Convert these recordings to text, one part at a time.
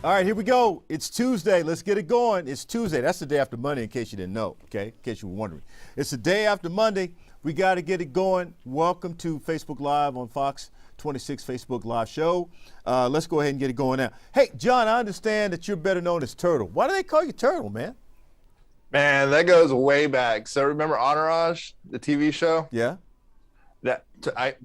All right, here we go. It's Tuesday. Let's get it going. It's Tuesday. That's the day after Monday, in case you didn't know, okay? In case you were wondering. It's the day after Monday. We got to get it going. Welcome to Facebook Live on Fox 26 Facebook Live show. Let's go ahead and get it going now. Hey, John, I understand that you're better known as Turtle. Why do they call you Turtle, man? Man, that goes way back. So remember Entourage, the TV show? Yeah.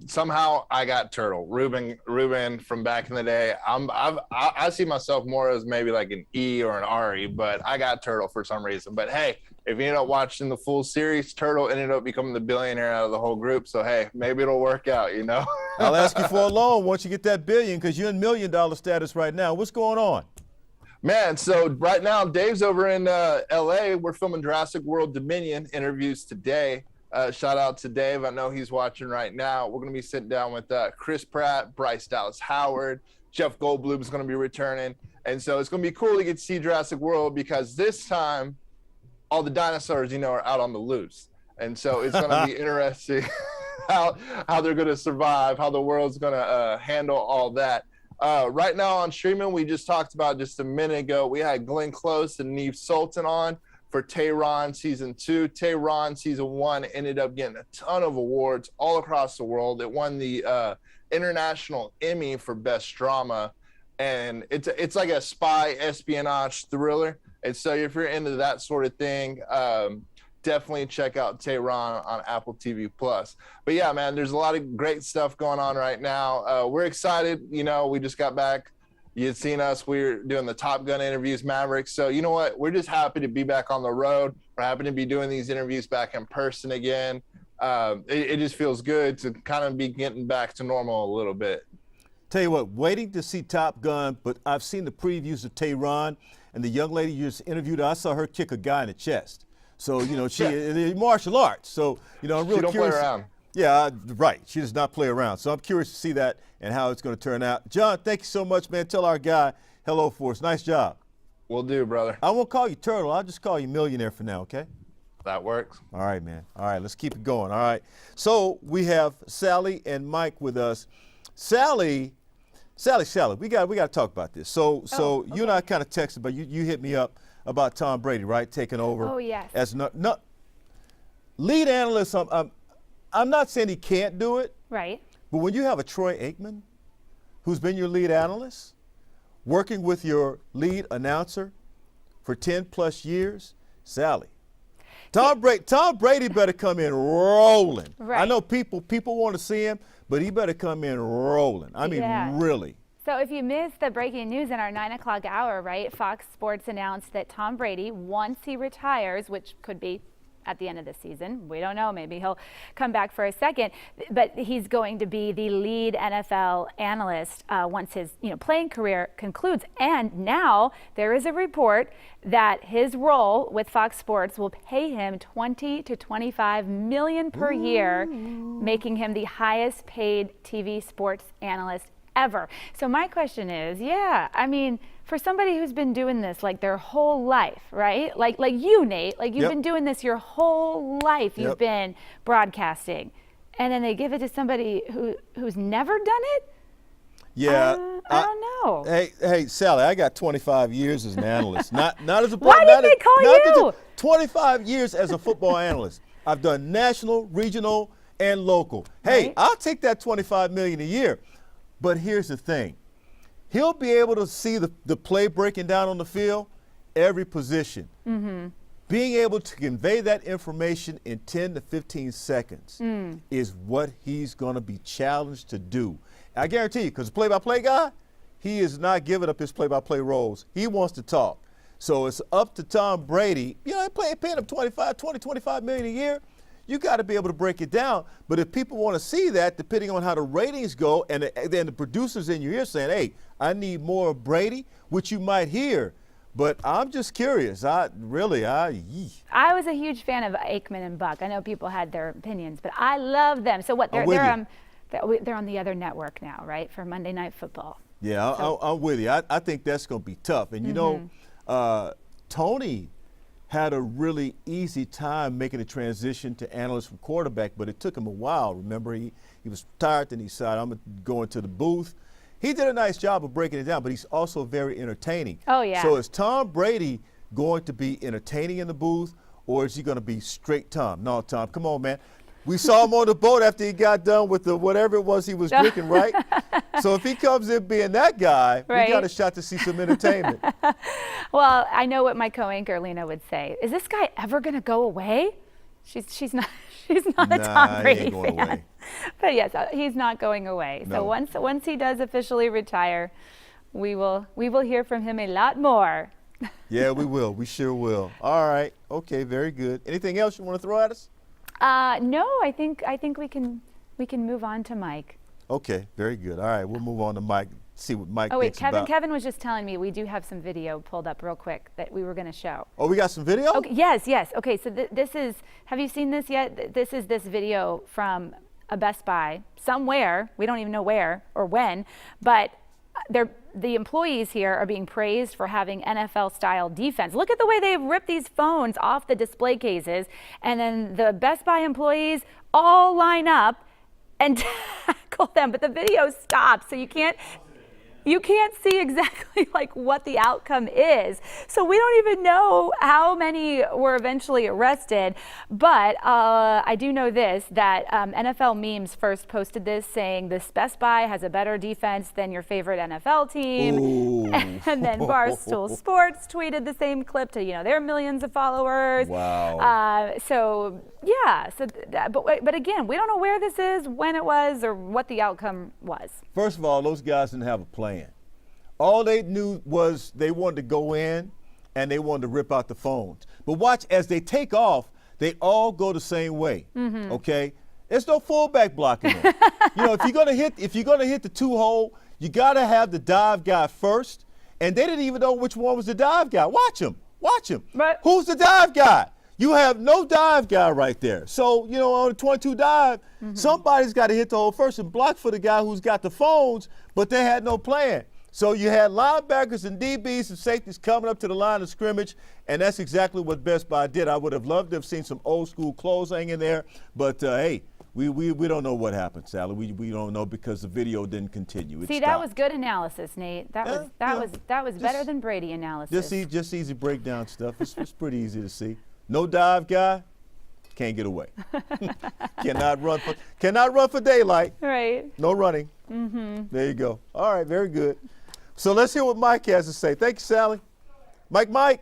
Somehow I got Turtle. Ruben from back in the day. I see myself more as maybe like an E or an Ari, but I got Turtle for some reason. But hey, if you end up watching the full series, Turtle ended up becoming the billionaire out of the whole group. So hey, maybe it'll work out, you know? I'll ask you for a loan once you get that billion, because you're in $1 million status right now. What's going on? Man, so right now Dave's over in LA. We're filming Jurassic World Dominion interviews today. Shout out to Dave. I know he's watching right now. We're going to be sitting down with Chris Pratt, Bryce Dallas Howard, Jeff Goldblum is going to be returning. And so it's going to be cool to get to see Jurassic World, because this time all the dinosaurs, are out on the loose. And so it's going to be interesting how they're going to survive, how the world's going to handle all that. Right now on streaming, we just talked about just a minute ago, we had Glenn Close and Neve Sultan on for Tehran season 2. Tehran season 1 ended up getting a ton of awards all across the world. It won the International Emmy for Best Drama, and it's like a spy espionage thriller. And so if you're into that sort of thing, definitely check out Tehran on Apple TV Plus. But yeah, man, there's a lot of great stuff going on right now. We're excited. We just got back. You'd seen us. We're doing the Top Gun interviews, Mavericks. So you know what? We're just happy to be back on the road. We're happy to be doing these interviews back in person again. It just feels good to kind of be getting back to normal a little bit. Tell you what, waiting to see Top Gun, but I've seen the previews of Tehran, and the young lady you just interviewed, I saw her kick a guy in the chest. So, she martial arts. So, I'm really she don't curious. Play around. Yeah, right. She does not play around. So I'm curious to see that and how it's going to turn out. John, thank you so much, man. Tell our guy hello for us. Nice job. Will do, brother. I won't call you Turtle. I'll just call you Millionaire for now, okay? That works. All right, man. All right, let's keep it going. All right. So we have Sally and Mike with us. Sally, we got to talk about this. So okay. You and I kind of texted, but you hit me up about Tom Brady, right, taking over. Oh, yes. As lead analyst. I'm not saying he can't do it. Right. But when you have a Troy Aikman, who's been your lead analyst, working with your lead announcer for 10 plus years, Sally, Tom Brady better come in rolling. Right. I know people want to see him, but he better come in rolling. I mean, really. So if you missed the breaking news in our 9 o'clock hour, right, Fox Sports announced that Tom Brady, once he retires, which could be at the end of the season, we don't know, maybe he'll come back for a second, but he's going to be the lead NFL analyst once his playing career concludes. And now there is a report that his role with Fox Sports will pay him $20 to $25 million per year, making him the highest paid TV sports analyst ever. So my question is, for somebody who's been doing this like their whole life, right? Like you, Nate, you've been doing this your whole life. You've been broadcasting, and then they give it to somebody who's never done it. Yeah, I don't know. Hey, Sally, I got 25 years as an analyst. not as a. Why did they call you? 25 years as a football analyst. I've done national, regional, and local. Hey, right. I'll take that $25 million a year. But here's the thing. He'll be able to see the play breaking down on the field, every position. Mm-hmm. Being able to convey that information in 10 to 15 seconds is what he's going to be challenged to do. I guarantee you, because the play-by-play guy, he is not giving up his play-by-play roles. He wants to talk. So it's up to Tom Brady. Paying him $25 million a year. You got to be able to break it down. But if people want to see that, depending on how the ratings go, and then the producers in your ear saying, hey, I need more of Brady, which you might hear. But I'm just curious. I was a huge fan of Aikman and Buck. I know people had their opinions, but I love them. So what? They're on the other network now, right, for Monday Night Football. Yeah, I'm with you. I think that's going to be tough. And, Tony had a really easy time making the transition to analyst from quarterback, but it took him a while. Remember, he was tired, then he decided, I'm going to go into the booth. he did a nice job of breaking it down, but he's also very entertaining. Oh, yeah. So is Tom Brady going to be entertaining in the booth, or is he going to be straight Tom? No, Tom, come on, man. We saw him on the boat after he got done with the whatever it was he was drinking, right? So if he comes in being that guy, right. we got a shot to see some entertainment. Well, I know what my co-anchor Lena would say. Is this guy ever going to go away? She's not a Tom Brady he ain't going fan. away. But yes, he's not going away. No. So once he does officially retire, we will hear from him a lot more. Yeah, we will. We sure will. All right. Okay, very good. Anything else you want to throw at us? No, I think we can move on to Mike. Okay, very good. All right, we'll move on to Mike. See what Mike Oh wait, thinks about. Kevin was just telling me we do have some video pulled up real quick that we were going to show. Oh, we got some video? Okay, yes. Okay, so this is. Have you seen this yet? This is this video from a Best Buy somewhere. We don't even know where or when, but the employees here are being praised for having NFL-style defense. Look at the way they ripped these phones off the display cases, and then the Best Buy employees all line up and tackle them, but the video stops, so you can't see exactly like what the outcome is. So we don't even know how many were eventually arrested. But I do know this, that NFL Memes first posted this saying this Best Buy has a better defense than your favorite NFL team. Ooh. And then Barstool Sports tweeted the same clip to, their millions of followers. Wow. But again, we don't know where this is, when it was, or what the outcome was. First of all, those guys didn't have a plan. All they knew was they wanted to go in and they wanted to rip out the phones. But watch, as they take off, they all go the same way. Mm-hmm. Okay? There's no fullback blocking them. If you're gonna hit the 2-hole, you gotta have the dive guy first. And they didn't even know which one was the dive guy. Watch him. But who's the dive guy? You have no dive guy right there. So, on a 22 dive, somebody's got to hit the hole first and block for the guy who's got the phones, but they had no plan. So you had linebackers and DBs and safeties coming up to the line of scrimmage, and that's exactly what Best Buy did. I would have loved to have seen some old school clothes hanging there, but hey, we don't know what happened, Sally. We don't know because the video didn't continue. See, that was good analysis, Nate. That was better than Brady analysis. Just easy breakdown stuff. It's pretty easy to see. No dive guy, can't get away. Cannot run for daylight. Right. No running. Mm-hmm. There you go. All right, very good. So let's hear what Mike has to say. Thank you, Sally. Mike.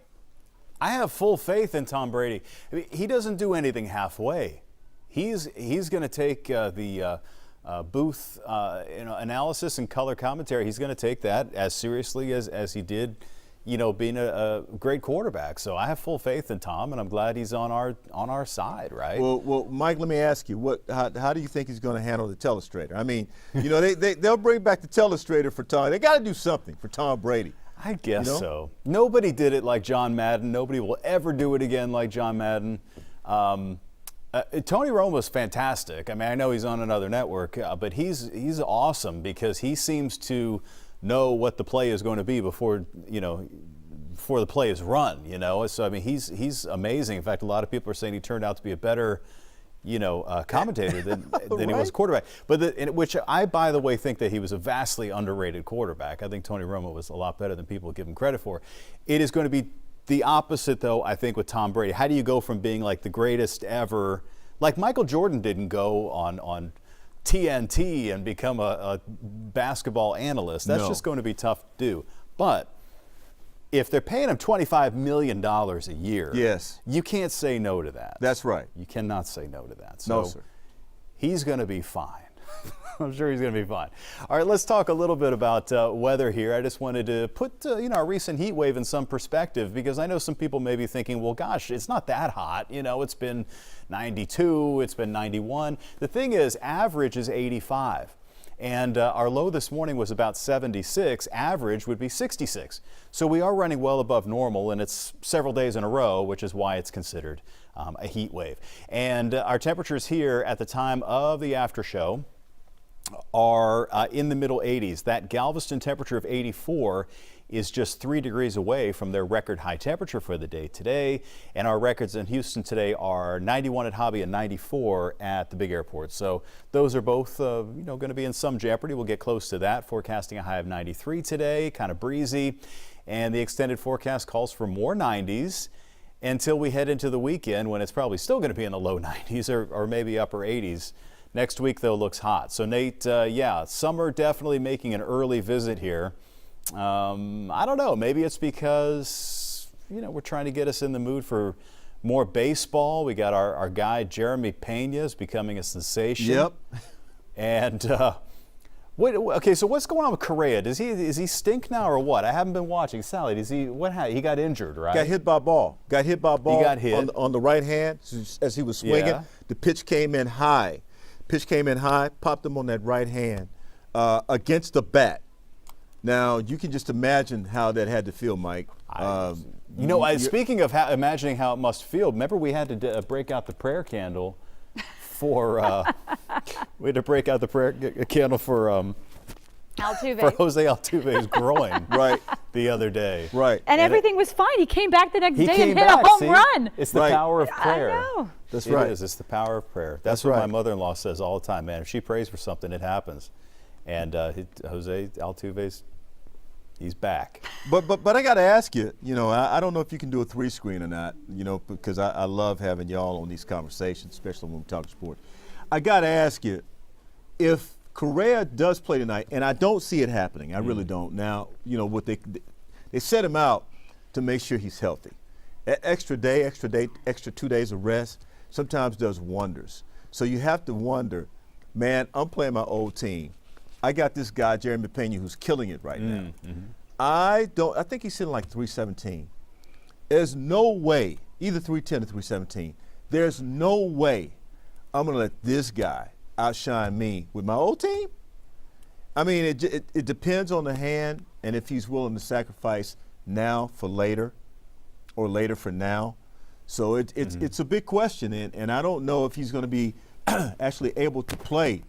I have full faith in Tom Brady. I mean, he doesn't do anything halfway. He's going to take the booth analysis and color commentary. He's going to take that as seriously as he did, being a great quarterback. So I have full faith in Tom, and I'm glad he's on our side, right? Well, Mike, let me ask you, how do you think he's going to handle the telestrator? I mean, they'll bring back the telestrator for Tom. They got to do something for Tom Brady. I guess so. Nobody did it like John Madden. Nobody will ever do it again like John Madden. Tony Romo's fantastic. I mean, I know he's on another network, but he's awesome because he seems to know what the play is going to be before the play is run. So I mean, he's amazing. In fact, a lot of people are saying he turned out to be a better commentator than he was quarterback. But which I, by the way, think that he was a vastly underrated quarterback. I think Tony Romo was a lot better than people give him credit for. It is going to be the opposite, though, I think, with Tom Brady. How do you go from being like the greatest ever, like Michael Jordan didn't go on TNT and become a basketball analyst? That's just going to be tough to do. But if they're paying him $25 million a year, yes, you can't say no to that. That's right. You cannot say no to that. So no, sir. He's going to be fine. I'm sure he's going to be fine. All right, let's talk a little bit about weather here. I just wanted to put a recent heat wave in some perspective, because I know some people may be thinking, well, gosh, it's not that hot. It's been 92, it's been 91. The thing is, average is 85. And our low this morning was about 76. Average would be 66. So we are running well above normal, and it's several days in a row, which is why it's considered a heat wave. And our temperatures here at the time of the after show are in the middle 80s. That Galveston temperature of 84 is just 3 degrees away from their record high temperature for the day today. And our records in Houston today are 91 at Hobby and 94 at the big airport. So those are both, going to be in some jeopardy. We'll get close to that. Forecasting a high of 93 today, kind of breezy. And the extended forecast calls for more 90s until we head into the weekend, when it's probably still going to be in the low 90s or maybe upper 80s. Next week, though, looks hot. So, Nate, summer definitely making an early visit here. I don't know. Maybe it's because, we're trying to get us in the mood for more baseball. We got our guy, Jeremy Pena, is becoming a sensation. Yep. And, so what's going on with Correa? Is he stink now or what? I haven't been watching. Sally, he got injured, right? Got hit by a ball. He got hit on the right hand as he was swinging. Yeah. The pitch came in high. Popped him on that right hand against the bat. Now, you can just imagine how that had to feel, Mike. Speaking of imagining how it must feel, remember we had to break out the prayer candle for Altuve. for Jose Altuve's groin right the other day. Right. And everything was fine. He came back the next day and hit back, a home run. It's the Right. power of prayer. I know. That's It right. is. It's the power of prayer. That's what right. my mother-in-law says all the time, man. If she prays for something, it happens. And Jose Altuve's, he's back. But I got to ask you, I don't know if you can do a 3-screen or not, because I love having y'all on these conversations, especially when we talk sports. I got to ask you, if Correa does play tonight, and I don't see it happening, I really don't. Now, what they set him out to make sure he's healthy. Extra 2 days of rest sometimes does wonders. So you have to wonder, man, I'm playing my old team. I got this guy, Jeremy Pena, who's killing it right now. I think he's sitting like 317. There's no way, either 310 or 317, there's no way I'm going to let this guy outshine me with my old team. I mean, it depends on the hand and if he's willing to sacrifice now for later or later for now. So it's a big question, and I don't know if he's going to be actually able to play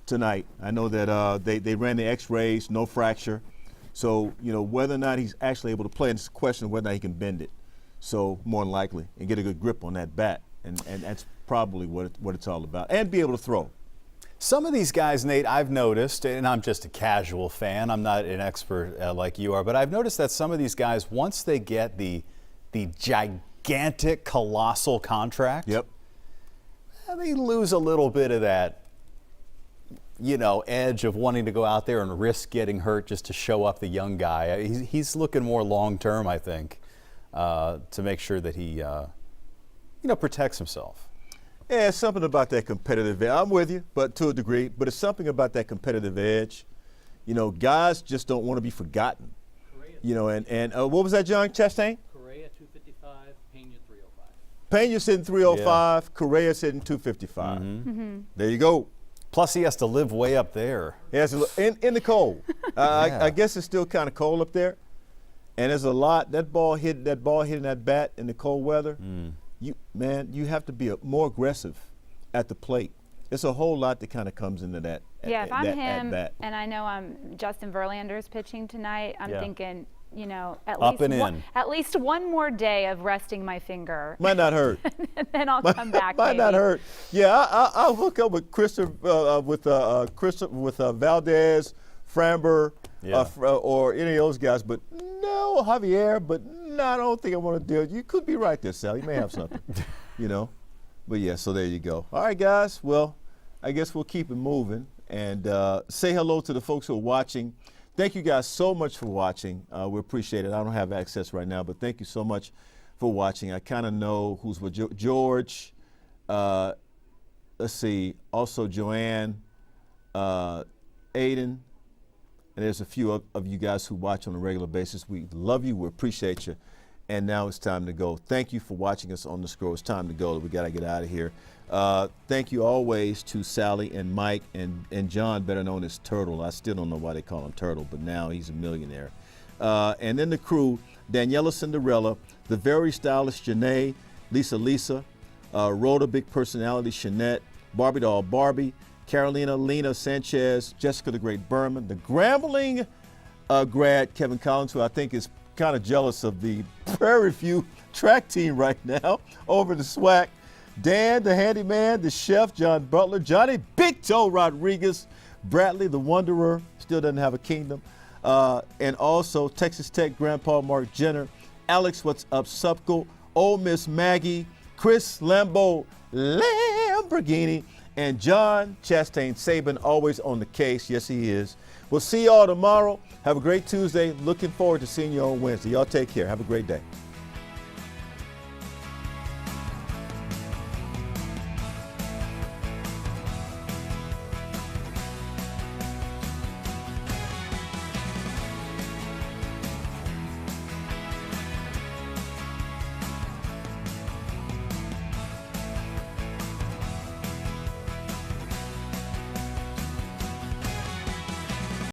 tonight. I know that they ran the x-rays, no fracture. So, whether or not he's actually able to play, it's a question of whether or not he can bend it. So, more than likely, and get a good grip on that bat. And that's probably what it's all about. And be able to throw. Some of these guys, Nate, I've noticed, and I'm just a casual fan, I'm not an expert like you are, but I've noticed that some of these guys, once they get the gigantic, colossal contract, Yep. they lose a little bit of that, edge of wanting to go out there and risk getting hurt just to show up the young guy. He's looking more long-term, I think, to make sure that he, protects himself. Yeah, it's something about that competitive edge. I'm with you, but to a degree. But it's something about that competitive edge. Guys just don't want to be forgotten. And what was that, John Chastain? Correa 255, Pena 305. Pena's sitting 305, Correa sitting 255. There you go. Plus, he has to live way up there. Yes, in the cold. I guess it's still kind of cold up there, and there's a lot. That ball hitting that bat in the cold weather. You have to be more aggressive at the plate. It's a whole lot that kind of comes into that. Yeah, if I'm him, at-bat. and I know Justin Verlander's pitching tonight, I'm thinking, at least one more day of resting my finger. Might not hurt. And then I'll come back. Might not hurt. Yeah, I'll hook up with with Valdez, Framber, or any of those guys. But no, Javier. But no, I don't think I want to deal. You could be right there, Sal. You may have something, But yeah, so there you go. All right, guys. Well, I guess we'll keep it moving and say hello to the folks who are watching. Thank you guys so much for watching. We appreciate it. I don't have access right now, but thank you so much for watching. I kind of know who's with George. Let's see. Also, Joanne, Aiden, and there's a few of you guys who watch on a regular basis. We love you. We appreciate you. And now it's time to go. Thank you for watching us on The Scroll. It's time to go. We got to get out of here. Thank you always to Sally and Mike and John, better known as Turtle. I still don't know why they call him Turtle, but now he's a millionaire. And then the crew, Daniela Cinderella, the very stylish Janae, Lisa, Rhoda Big Personality, Shanette, Barbie Doll Barbie, Carolina, Lena Sanchez, Jessica the Great Berman, the Grambling grad, Kevin Collins, who I think is kind of jealous of the Prairie View track team right now over the SWAC. Dan, the handyman, the chef, John Butler, Johnny Big Toe Rodriguez, Bradley, the Wanderer, still doesn't have a kingdom, and also Texas Tech Grandpa Mark Jenner, Alex What's Up Supko, Ole Miss Maggie, Chris Lambo Lamborghini, and John Chastain Saban, always on the case. Yes, he is. We'll see y'all tomorrow. Have a great Tuesday. Looking forward to seeing you on Wednesday. Y'all take care. Have a great day.